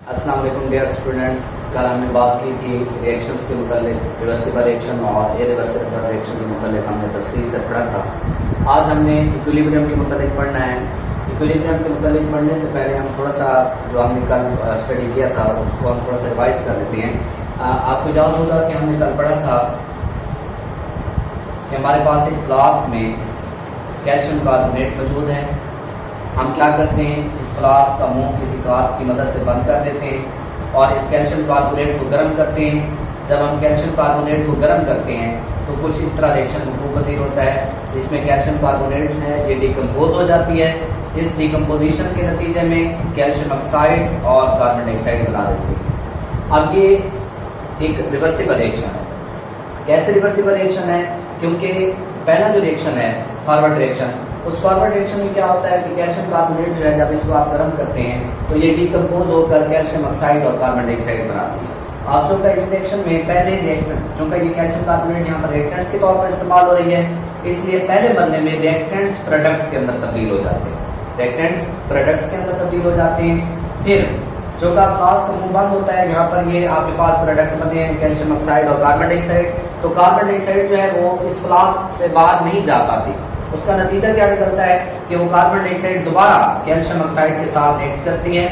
अस्सलाम वालेकुम dear students. कल हमने बात की थी रिएक्शंस के मुतालिक, रिवर्सिबल रिएक्शन और इरिवर्सिबल रिएक्शन के मुतालिक हमने तफसील से पढ़ा था। आज हमने इक्विलिब्रियम के मुतालिक पढ़ना है। इक्विलिब्रियम के मुतालिक पढ़ने से पहले हम थोड़ा सा जो हमने कल स्टडी किया था उसको हम थोड़ा सा रिवाइज कर लेते हैं। आपको याद होगा कि हमने कल पढ़ा था कि हमारे पास एक फ्लास्क में कैल्शियम कार्बोनेट मौजूद है। हम क्या करते हैं, इस फ्लास्क का मुंह किसी कार्ब की मदद से बंद कर देते हैं और इस कैल्शियम कार्बोनेट को गर्म करते हैं। जब हम कैल्शियम कार्बोनेट को गर्म करते हैं तो कुछ इस तरह रिएक्शन वकूअ होता है जिसमें कैल्शियम कार्बोनेट है ये डिकम्पोज हो जाती है। इस डिकम्पोजिशन के नतीजे में कैल्शियम ऑक्साइड और कार्बन डाइऑक्साइड बना देती है। अब ये एक रिवर्सिबल रिएक्शन है। कैसे रिवर्सिबल रिएक्शन है? क्योंकि पहला जो रिएक्शन है फॉरवर्ड रिएक्शन, उस फॉरवर्ड रिएक्शन में क्या होता है कि कैल्शियम कार्बोनेट जो है जब इसको आप गर्म करते हैं तो ये डिकम्पोज होकर कैल्शियम ऑक्साइड और कार्बन डाइऑक्साइड बनाती है। आप चूंकि इस रिएक्शन में पहले रिएक्टेंट, चूंकि ये कैल्शियम कार्बोनेट यहाँ पर रिएक्टेंट्स के तौर पर इस्तेमाल हो रही है, इसलिए पहले मरने में रिएक्टेंट्स प्रोडक्ट्स के अंदर तब्दील हो जाते हैं। रिएक्टेंट्स प्रोडक्ट्स के अंदर तब्दील हो जाते हैं। फिर जो का फ्लास्क का मुंह बंद होता है, यहाँ पर ये आपके पास प्रोडक्ट बने हैं कैल्शियम ऑक्साइड और कार्बन डाइऑक्साइड। तो कार्बन डाइऑक्साइड जो है वो इस फ्लास्क से बाहर नहीं जा पाती। उसका नतीजा क्या निकलता है कि वो कार्बन डाइऑक्साइड दोबारा कैल्शियम ऑक्साइड के साथ रिएक्ट करती है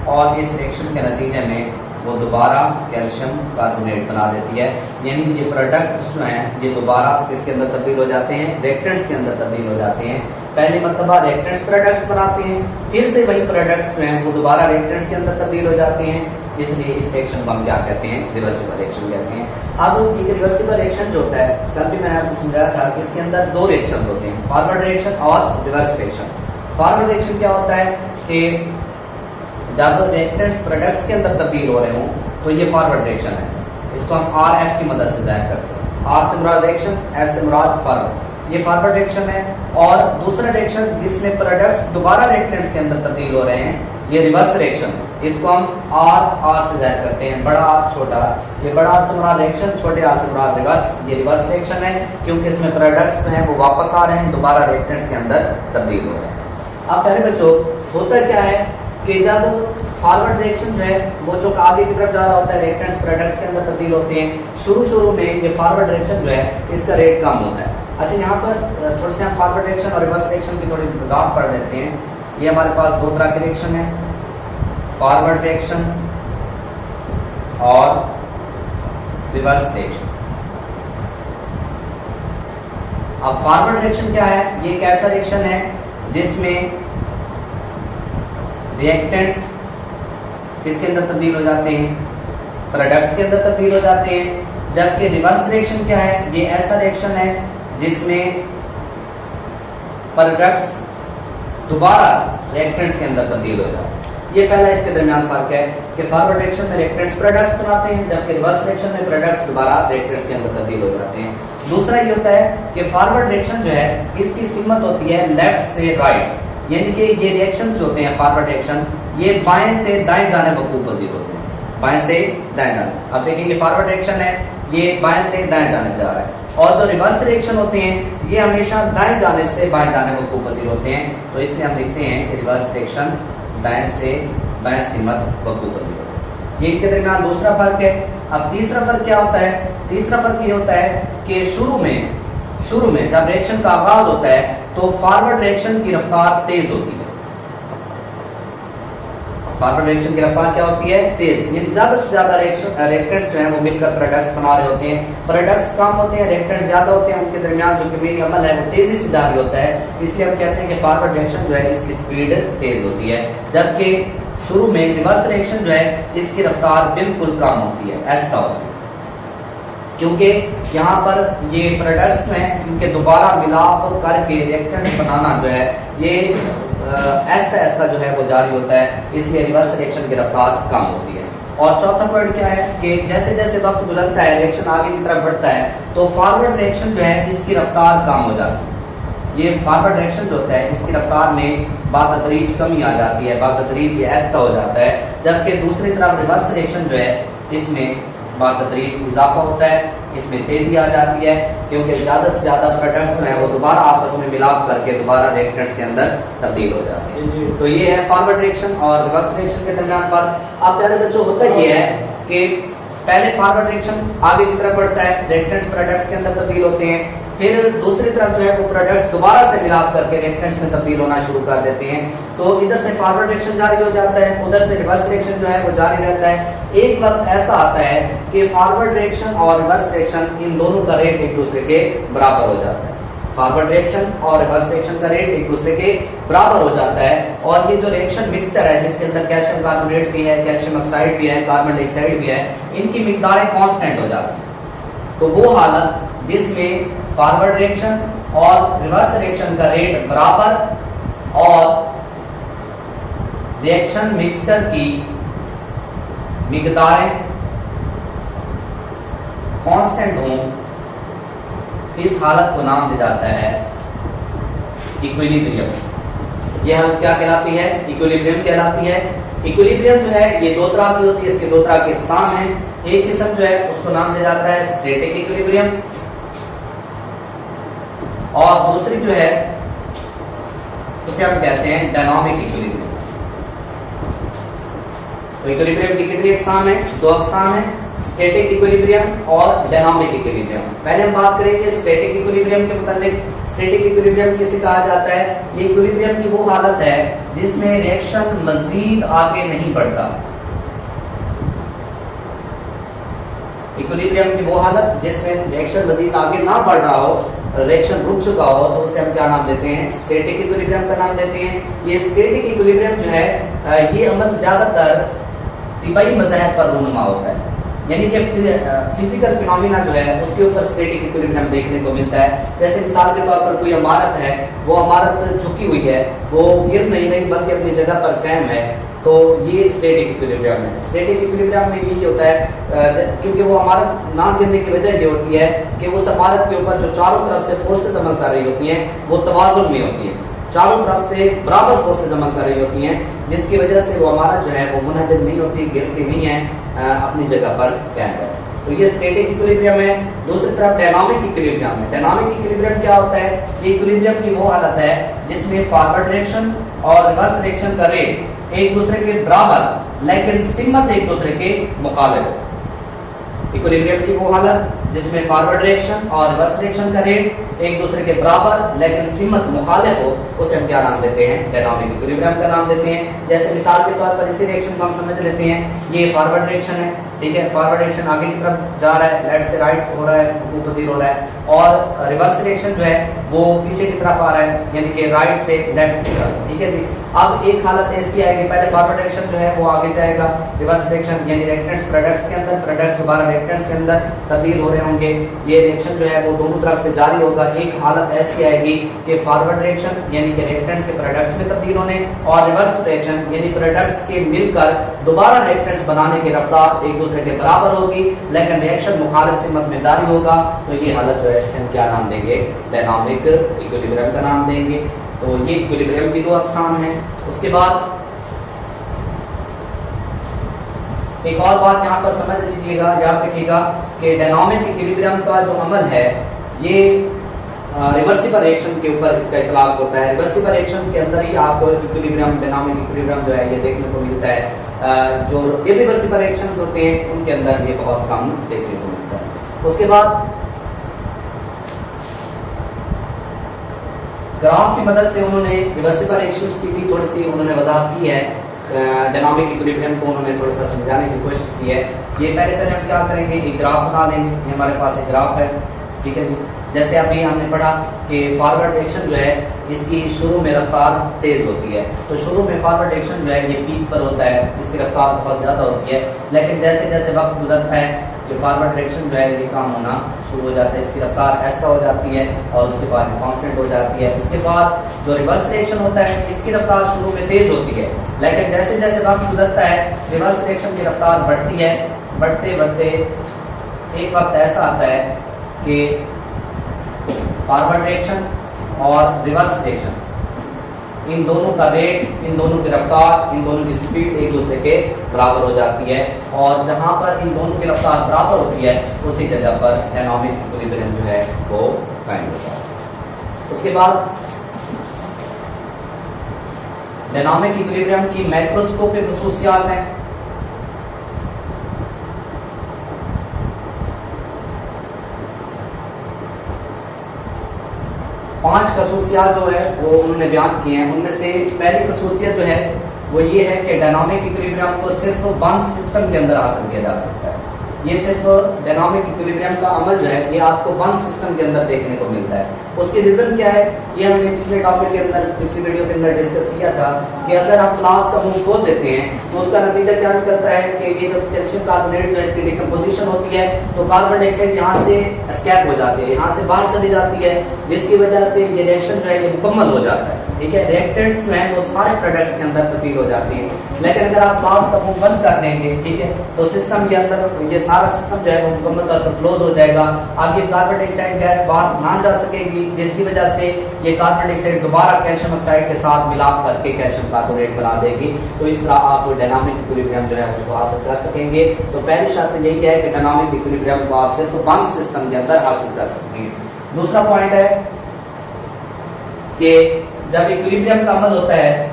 और इस रिएक्शन के नतीजे में वो दोबारा कैल्शियम कार्बोनेट बना देती है। यानी ये प्रोडक्ट्स जो हैं ये दोबारा इसके अंदर तब्दील हो जाते हैं, रिएक्टेंट्स के अंदर तब्दील हो जाते हैं। पहली मरतबा रिएक्टेंट्स प्रोडक्ट्स बनाते हैं, फिर से वही प्रोडक्ट्स जो हैं वो दोबारा रिएक्टेंट्स के अंदर तब्दील हो जाते हैं। इसलिए इस रिएक्शन को हम क्या कहते हैं? रिवर्सिबल रिएक्शन कहते हैं। अब एक रिवर्सिबल रिएक्शन जो होता है, कल भी मैंने आपको समझाया था कि इसके अंदर दो रिएक्शन होते हैं, फॉरवर्ड रिएक्शन और रिवर्स रिएक्शन। फॉरवर्ड रिएक्शन क्या होता है कि जब रिएक्टेंट्स प्रोडक्ट्स के अंदर तब्दील हो रहे हों तो ये फॉरवर्ड रिएक्शन है। इसको हम RF की मदद से जाहिर करते हैं। R से मुराद रिएक्शन, F से मुराद फॉरवर्ड। ये फॉरवर्ड रिएक्शन है। और दूसरा रिएक्शन जिसमें प्रोडक्ट्स दोबारा रिएक्टेंट्स के अंदर तब्दील हो रहे हैं ये रिवर्स रिएक्शन है। इसको हम R से जाहिर करते हैं, बड़ा R छोटा। ये बड़ा R से मुराद रिएक्शन, छोटे R से मुराद रिवर्स। ये रिवर्स रिएक्शन है क्योंकि इसमें प्रोडक्ट्स जो हैं वो वापस आ रहे हैं, दोबारा रिएक्टेंट्स के अंदर तब्दील हो रहे हैं। अब पहले बच्चों होता क्या है कि जब फॉरवर्ड रिएक्शन जो है वो जो आगे की तरफ जा रहा होता है, रिएक्टेंट्स प्रोडक्ट्स के अंदर तब्दील होते हैं। शुरू में ये फॉरवर्ड रिएक्शन जो है इसका रेट कम होता है। अच्छा, यहाँ पर थोड़े से हम फॉरवर्ड रिएक्शन और रिवर्स रिएक्शन की थोड़ी वजाहत पढ़ लेते हैं। ये हमारे पास दो तरह के रिएक्शन है, फॉरवर्ड रिएक्शन और रिवर्स रिएक्शन। अब फॉरवर्ड रिएक्शन क्या है? ये एक ऐसा रिएक्शन है जिसमें रिएक्टेंट्स किसके अंदर तब्दील हो जाते हैं? प्रोडक्ट्स के अंदर तब्दील हो जाते हैं। जबकि रिवर्स रिएक्शन क्या है? ये ऐसा रिएक्शन है जिसमें प्रोडक्ट्स दोबारा रिएक्टेंट्स के अंदर तब्दील हो जाते हैं। ये पहला इसके दरमियान फर्क है कि फॉरवर्ड रिएक्शन में रिएक्टेंट्स प्रोडक्ट्स बनाते हैं, जबकि रिवर्स रिएक्शन में प्रोडक्ट्स दोबारा रिएक्टेंट्स के अंदर तब्दील हो जाते हैं। दूसरा ये होता है कि फॉरवर्ड रिएक्शन जो है इसकी सिमत होती है लेफ्ट से राइट, यानी कि ये रिएक्शंस जो होते हैं फॉरवर्ड रिएक्शन ये बाएं से दाएं जाने वकूफ पजीर होते हैं, बाएं से दाएं जाने। अब देखेंगे फॉरवर्ड रिएक्शन है ये बाएं से दाएं जाने जा रहा है, और जो रिवर्स रिएक्शन होते हैं ये हमेशा दाएं जाने से बाएं जाने वकूफ पजीर होते हैं। तो इसलिए हम लिखते हैं रिवर्स रिएक्शन दाएं से बाएं सिमत वकूफ पजीर होते हैं। ये इनके दरमियान दूसरा फर्क है। अब तीसरा फर्क क्या होता है? तीसरा फर्क ये होता है कि शुरू में जब रिएक्शन का आगाज होता है तो फॉरवर्ड रिएक्शन की रफ्तार तेज होती है। फॉरवर्ड रिएक्शन की रफ्तार क्या होती है? तेज। यानी ज्यादा से ज्यादा रिएक्टेंट्स जो हैं वो मिलकर प्रोडक्ट्स बना रहे होते हैं। प्रोडक्ट्स कम होते हैं, रिएक्टेंट्स ज्यादा होते हैं, उनके दरमियान जो केमिकल अमल है वो तेजी से जारी होता है। इसलिए हम कहते हैं कि फॉरवर्ड रिएक्शन जो है इसकी स्पीड तेज होती है, जबकि शुरू में रिवर्स रिएक्शन जो है इसकी रफ्तार बिल्कुल कम होती है, ऐसा होती है। क्योंकि यहाँ पर ये प्रोडक्ट्स जो हैं इनके दोबारा मिलाप करके रिएक्टेंट्स बनाना जो है ये ऐसा जो है वो जारी होता है, इसलिए रिवर्स रिएक्शन की रफ्तार कम होती है। और चौथा पॉइंट क्या है कि जैसे जैसे वक्त गुजरता है, रिएक्शन आगे की तरफ बढ़ता है तो फॉरवर्ड रिएक्शन जो है इसकी रफ्तार कम हो जाती है। ये फॉरवर्ड रिएक्शन जो होता है इसकी रफ्तार में बातदरीज कमी आ जाती है, बातदरीज ये ऐसा हो जाता है। जबकि दूसरी तरफ रिवर्स रिएक्शन जो है इसमें बाकदरी इजाफा होता है, इसमें तेजी आ जाती है, क्योंकि ज्यादा से ज्यादा प्रोडक्ट्स जो है वो दोबारा आपस में मिलाप करके दोबारा रिएक्टेंट्स के अंदर तब्दील हो जाते हैं। तो ये है फॉरवर्ड रिएक्शन और रिवर्स रिएक्शन के दरमियान फर्क। आप प्यारे बच्चों, होता ये है कि पहले फॉरवर्ड रिएक्शन आगे की तरफ बढ़ता है, रिएक्टेंट्स प्रोडक्ट्स के अंदर तब्दील होते हैं, फिर दूसरी तरफ जो है वो प्रोडक्ट्स दोबारा से मिलाप करके रिएक्टेंट्स में तब्दील होना शुरू कर देते हैं। तो इधर से फॉरवर्ड रिएक्शन जारी हो जाता है, उधर से रिवर्स रिएक्शन जो है वो जारी रहता है। एक वक्त ऐसा आता है कि फॉरवर्ड रिएक्शन और रिवर्स रिएक्शन इन दोनों का रेट एक दूसरे के बराबर हो जाता है। फॉरवर्ड रिएक्शन और रिवर्स रिएक्शन का रेट एक दूसरे के बराबर हो जाता है, और ये जो रिएक्शन मिक्सचर है जिसके अंदर कैल्शियम कार्बोनेट भी है, कैल्शियम ऑक्साइड भी है, कार्बन डाइऑक्साइड भी है, इनकी मिकदारें कांस्टेंट हो जाती हैं। तो वो हालत जिसमें फॉरवर्ड रिएक्शन और रिवर्स रिएक्शन का रेट बराबर और रिएक्शन मिक्सचर की मिकदारें कांस्टेंट हों, इस हालत को नाम दिया जाता है इक्विलिब्रियम। यह हालत क्या कहलाती है? इक्विलिब्रियम कहलाती है। इक्विलिब्रियम जो है ये दो तरह की होती है, इसके दो तरह के अक़साम हैं। एक किस्म जो है उसको नाम दिया जाता है स्टैटिक इक्विलिब्रियम, और दूसरी जो है उसे हम कहते हैं डायनामिक इक्विलिब्रियम। तो इक्विलिब्रियम की कितनी अक़साम है? दो अक़साम है, स्टैटिक इक्विलिब्रियम और डायनामिक इक्विलिब्रियम। पहले हम बात करेंगे स्टैटिक इक्विलिब्रियम के मुतालिक। स्टैटिक इक्विलिब्रियम किसे कहा जाता है? ये इक्विलिब्रियम की वो हालत है जिसमें रिएक्शन मजीद आगे नहीं बढ़ता। इक्विलिब्रियम की वो हालत जिसमें रिएक्शन मजीद आगे ना बढ़ रहा हो, रिएक्शन रुक चुका हो, तो उसे हम क्या नाम देते हैं? स्टैटिक इक्विलिब्रियम का नाम देते हैं। ये स्टैटिक इक्विलिब्रियम जो है ये अमल ज्यादातर तिबाई मज़ाहिब पर रूनुमा होता है, यानी कि फिजिकल फिनोमिना जो है उसके ऊपर स्टैटिक इक्विलिब्रियम देखने को मिलता है। जैसे मिसाल के तौर पर कोई इमारत है, वो इमारत झुकी हुई है, वो गिर नहीं रही बल्कि अपनी जगह पर कायम है, तो ये स्टैटिक इक्विलिब्रियम है। स्टैटिक इक्विलिब्रियम में यही होता है क्योंकि वो इमारत ना गिरने की वजह ये होती है कि उस इमारत के ऊपर जो चारों तरफ से फोर्सेज अमल कर रही होती हैं वो तवाज़ुन में होती है, चारों तरफ से बराबर फोर्सेज अमल कर रही होती हैं, जिसकी वजह से वो इमारत जो है वो मुनहदम नहीं होती, गिरती नहीं है, अपनी जगह पर कायम है। तो ये स्टैटिक इक्विलिब्रियम है। दूसरी तरफ डायनामिक इक्विलिब्रियम है। डायनामिक इक्विलिब्रियम क्या होता है? ये इक्विलिब्रियम की वो हालत है जिसमें फॉरवर्ड रिएक्शन और रिवर्स रिएक्शन का रेट एक दूसरे के बराबर लेकिन सिमत एक दूसरे के मुखालिफ है। इक्विलिब्रियम की वो हालत जिसमें फॉरवर्ड रिएक्शन और रिवर्स रिएक्शन का रेट एक दूसरे के बराबर लेकिन सिमत मुखालिफ हो, उसे हम क्या नाम देते हैं? डायनामिक इक्विलिब्रियम का नाम देते हैं। जैसे मिसाल के तौर पर इसी रिएक्शन को हम समझ लेते हैं, ये फॉरवर्ड रिएक्शन है, ठीक है, फॉरवर्ड रिएक्शन आगे की तरफ जा रहा है, लेफ्ट से राइट हो रहा है, अपोजिट हो रहा है, और रिवर्स रिएक्शन जो है वो पीछे की तरफ आ रहा है, यानी कि राइट से लेफ्ट की तरफ, ठीक है जी। अब एक हालत ऐसी आएगी, पहले फॉरवर्ड रिएक्शन जो है वो आगे जाएगा, रिवर्स रिएक्शन यानी रिएक्टेंट्स प्रोडक्ट्स के अंदर, प्रोडक्ट्स दोबारा रिएक्टेंट्स के अंदर तब्दील हो रहे होंगे, ये रिएक्शन जो है वो दोनों तरफ से जारी होगा। एक हालत ऐसी आएगी कि फॉरवर्ड रिएक्शन यानी कि रिएक्टेंट्स के प्रोडक्ट्स में तब्दील होने, और रिवर्स रिएक्शन यानी प्रोडक्ट्स के मिलकर दोबारा रिएक्टेंट्स बनाने की रफ्तार एक दूसरे के बराबर होगी, लेकिन रिएक्शन मुखालिफ सिमत में जारी होगा। तो ये हालत जो है इसे हम क्या नाम देंगे? डायनामिक इक्विलिब्रियम का नाम देंगे। तो ये इक्विलिब्रियम की दो अक़साम हैं। उसके बाद एक और बात यहाँ पर समझ लीजिएगा, याद रखिएगा कि डायनामिक इक्विलिब्रियम का जो अमल है ये रिवर्सिबल रिएक्शन के ऊपर इसका इतलाक होता है। रिवर्सिबल रिएक्शन के अंदर ही आपको इक्विलिब्रियम, डायनामिक इक्विलिब्रियम जो है ये देखने को मिलता है। जो इरिवर्सिबल रिएक्शंस होते हैं उनके अंदर ये बहुत कम देखने को मिलता है। उसके बाद ग्राफ की मदद से उन्होंने रिवर्सिबल रिएक्शंस की भी थोड़ी सी उन्होंने वजाहत की है, डायनामिक इक्विलिब्रियम को उन्होंने थोड़ा सा समझाने की कोशिश की है। ये पहले हम क्या करेंगे, एक ग्राफ बना लेंगे। ये हमारे पास एक ग्राफ है, ठीक है जी। जैसे अभी हमने पढ़ा कि फॉरवर्ड रिएक्शन जो है इसकी शुरू में रफ्तार तेज होती है, तो शुरू में फॉरवर्ड रिएक्शन जो है ये पीक पर होता है, इसकी रफ्तार बहुत ज्यादा होती है, लेकिन जैसे जैसे वक्त गुजरता है ये फॉरवर्ड रिएक्शन जो है ये कम होना शुरू हो जाता है, इसकी रफ्तार ऐसा हो जाती है और उसके बाद कांस्टेंट हो जाती है। उसके बाद जो रिवर्स रिएक्शन होता है इसकी रफ्तार शुरू में तेज होती है, लेकिन जैसे जैसे वक्त गुजरता है रिवर्स रिएक्शन की रफ्तार बढ़ती है, बढ़ते बढ़ते एक वक्त ऐसा आता है कि फॉरवर्ड रिएक्शन और रिवर्स रिएक्शन इन दोनों का रेट, इन दोनों की रफ्तार, इन दोनों की स्पीड एक दूसरे के बराबर हो जाती है, और जहां पर इन दोनों की रफ्तार बराबर होती है उसी जगह पर डायनामिक इक्विलिब्रियम जो है वो फाइंड होता है। उसके बाद डायनामिक इक्विलिब्रियम की मैक्रोस्कोपिक खसूसियात हैं। पांच खसूसियात जो है वो उन्होंने बयान किए हैं। उनमें से पहली खसूसियत जो है वो ये है कि डायनामिक इक्विलिब्रियम को सिर्फ वन सिस्टम के अंदर हासिल किया जा सकता है। ये सिर्फ डायनामिक इक्विलिब्रियम का अमल जो है ये आपको वन सिस्टम के अंदर देखने को मिलता है। उसकी रीजन क्या है, ये हमने पिछले टॉपिक के अंदर, पिछली वीडियो के अंदर डिस्कस किया था कि अगर आप फ्लास्क का मुंह खोल देते हैं तो उसका नतीजा क्या निकलता है कि ये जब कैल्शियम कार्बोनेट जो है इसकी डिकम्पोजिशन होती है तो कार्बन डाइऑक्साइड यहाँ से एस्केप हो जाती है, यहाँ से बाहर चली जाती है, जिसकी वजह से ये रिएक्शन जो है ये मुकम्मल हो जाता है। ठीक है, रिएक्टेंट्स जो है वो सारे प्रोडक्ट्स के अंदर तब्दील हो जाती है। लेकिन अगर आप फ्लास्क का मुंह बंद कर देंगे, ठीक है, तो सिस्टम के अंदर ये सारा सिस्टम जो है वो मुकम्मल तौर पर क्लोज हो जाएगा। अब ये कार्बन डाइऑक्साइड गैस बाहर ना जा सकेगी, जिसकी वजह से ये कार्बन डाइऑक्साइड दोबारा कैल्शियम ऑक्साइड के साथ मिलाप करके कैल्शियम कार्बोनेट बना देगी। तो इस तरह आप डायनामिक इक्विलिब्रियम जो है उसको हासिल कर सकेंगे। तो पहली शर्त यही है कि डायनामिक इक्विलिब्रियम को आप सिर्फ वन सिस्टम के अंदर हासिल कर सकते हैं। दूसरा पॉइंट है कि जब इक्विलिब्रियम का अमल होता है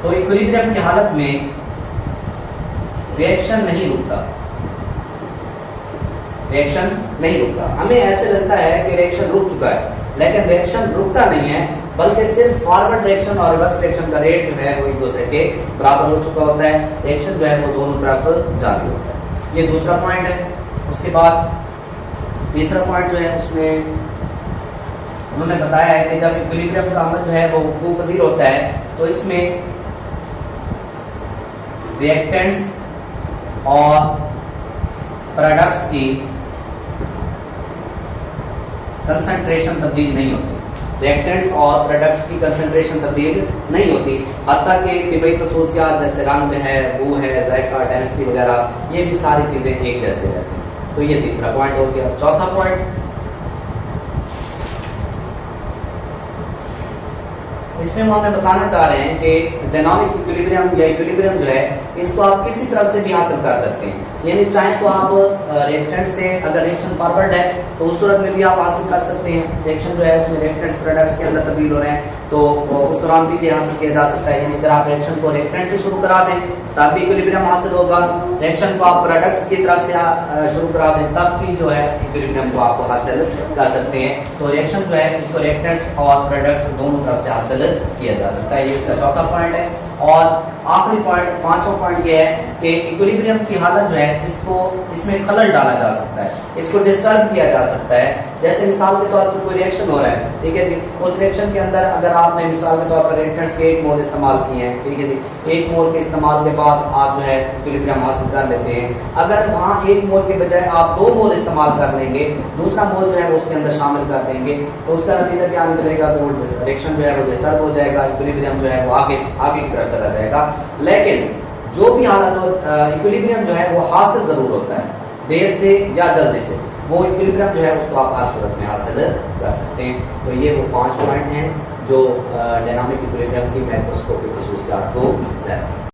तो इक्विलिब्रियम की हालत में रिएक्शन नहीं रुकता, रिएक्शन नहीं रुकता। हमें ऐसे लगता है कि रिएक्शन रुक चुका है, लेकिन रिएक्शन रुकता नहीं है, बल्कि सिर्फ फॉरवर्ड रिएक्शन और रिवर्स रिएक्शन का रेट जो है वो एक दूसरे के बराबर हो चुका होता है। रिएक्शन जो है वो दोनों तरफ जारी होता है। ये दूसरा पॉइंट है। उसके बाद तीसरा पॉइंट जो है उसमें उन्होंने बताया है कि जब इक्विलिब्रियम का अमल जो है वो वक़ूफ़-पज़ीर होता है तो इसमें रिएक्टेंट्स और प्रोडक्ट्स की कंसंट्रेशन तब्दील नहीं होती, रिएक्टेंट्स और प्रोडक्ट्स की कंसंट्रेशन तब्दील नहीं होती। हत्ता कि तिबई खसूसियात जैसे रंग है, बू है, जायका, डेंसिटी वगैरह, ये भी सारी चीजें एक जैसे रहती हैं। तो ये तीसरा पॉइंट हो गया। चौथा पॉइंट, इसमें हम हमें बताना चाह रहे हैं कि डायनामिक इक्विलिब्रियम या इक्विलिब्रियम जो है इसको आप किसी तरफ से भी हासिल कर सकते हैं। यानी चाहे तो आप रिएक्टेंट से, अगर रिएक्शन फॉरवर्ड है तो उस सूरत में भी आप हासिल कर सकते हैं। रिएक्शन जो है उसमें रिएक्टेंट्स प्रोडक्ट्स के अंदर तब्दील हो रहे हैं तो उस दौरान भी हासिल किया जा सकता है। यानी अगर आप रिएक्शन को रिएक्टेंट से शुरू करा दें तब भी इक्विलिब्रियम हासिल होगा, रिएक्शन को आप प्रोडक्ट्स की तरफ से शुरू करा दें तब भी जो है इक्विलिब्रियम को आप हासिल कर सकते हैं। तो रिएक्शन जो है इसको रिएक्टेंट्स और प्रोडक्ट्स दोनों तरफ से हासिल किया जा सकता है। ये इसका चौथा पॉइंट है। और आखिरी पॉइंट, पांचवा पॉइंट ये है कि इक्विलिब्रियम की हालत जो है इसमें खलल डाला जा सकता है, इसको डिस्टर्ब किया जा सकता है। जैसे मिसाल के तौर पर कोई रिएक्शन हो रहा है, ठीक है जी, उस रिएक्शन के अंदर अगर आपने मिसाल के तौर पर रिएक्टेंट्स के 1 मोल इस्तेमाल किए हैं, ठीक है जी, 1 मोल के इस्तेमाल के बाद आप जो है इक्विलिब्रियम हासिल कर लेते हैं। अगर वहाँ 1 मोल के बजाय आप 2 मोल इस्तेमाल कर लेंगे, दूसरा मोल जो है वो उसके अंदर शामिल कर देंगे, तो उसका नतीजा क्या निकलेगा, तो रिएक्शन जो है वो डिस्टर्ब हो जाएगा, इक्विलिब्रियम जो है वो आगे की तरफ चला जाएगा। लेकिन जो भी हालत हो, इक्विलिब्रियम जो है वो हासिल जरूर होता है, देर से या जल्दी से, वो इक्विलिब्रियम जो है उसको आप हर सूरत में हासिल कर सकते हैं। तो ये वो 5 पॉइंट हैं जो डायनामिक इक्विलिब्रियम की मैक्रोस्कोपिक खसूसियात को ज़ाहिर